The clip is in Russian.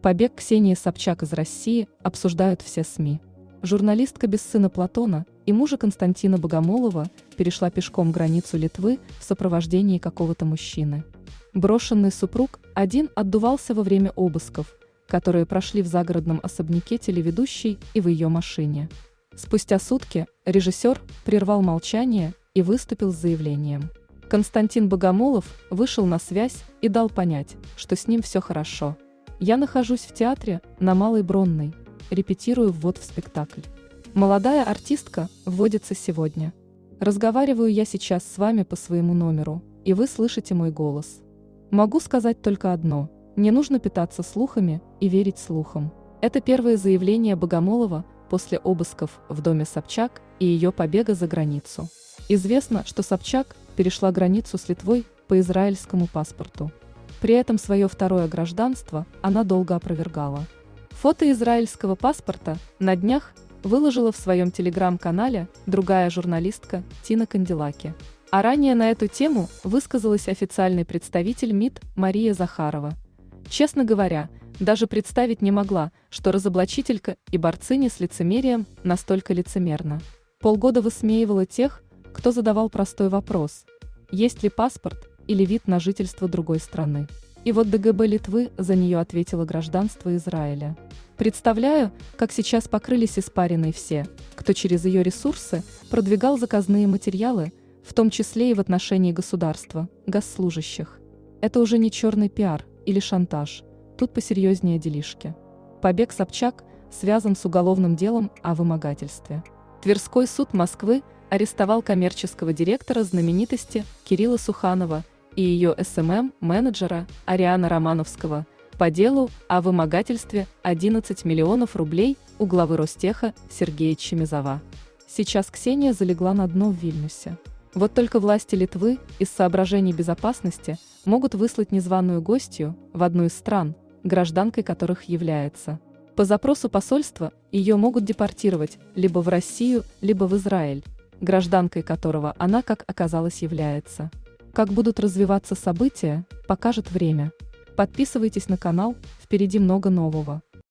Побег Ксении Собчак из России обсуждают все СМИ. Журналистка без сына Платона и мужа Константина Богомолова перешла пешком границу Литвы в сопровождении какого-то мужчины. Брошенный супруг один отдувался во время обысков, которые прошли в загородном особняке телеведущей и в ее машине. Спустя сутки режиссер прервал молчание и выступил с заявлением. Константин Богомолов вышел на связь и дал понять, что с ним все хорошо. «Я нахожусь в театре на Малой Бронной, репетирую ввод в спектакль. Молодая артистка вводится сегодня. Разговариваю я сейчас с вами по своему номеру, и вы слышите мой голос. Могу сказать только одно: не нужно питаться слухами и верить слухам». Это первое заявление Богомолова после обысков в доме Собчак и ее побега за границу. Известно, что Собчак перешла границу с Литвой по израильскому паспорту. При этом свое второе гражданство она долго опровергала. Фото израильского паспорта на днях выложила в своем телеграм-канале другая журналистка Тина Канделаки. А ранее на эту тему высказалась официальный представитель МИД Мария Захарова. Честно говоря, даже представить не могла, что разоблачителька и борцыня с лицемерием настолько лицемерна. Полгода высмеивала тех, кто задавал простой вопрос: есть ли паспорт или вид на жительство другой страны. И вот ДГБ Литвы за нее ответило гражданство Израиля. Представляю, как сейчас покрылись испариной все, кто через ее ресурсы продвигал заказные материалы, в том числе и в отношении государства, госслужащих. Это уже не черный пиар или шантаж, тут посерьезнее делишки. Побег Собчак связан с уголовным делом о вымогательстве. Тверской суд Москвы арестовал коммерческого директора знаменитости Кирилла Суханова и ее СММ-менеджера Ариана Романовского по делу о вымогательстве 11 миллионов рублей у главы Ростеха Сергея Чемизова. Сейчас Ксения залегла на дно в Вильнюсе. Вот только власти Литвы из соображений безопасности могут выслать незваную гостью в одну из стран, гражданкой которых является. По запросу посольства ее могут депортировать либо в Россию, либо в Израиль, гражданкой которого она, как оказалось, является. Как будут развиваться события, покажет время. Подписывайтесь на канал, впереди много нового.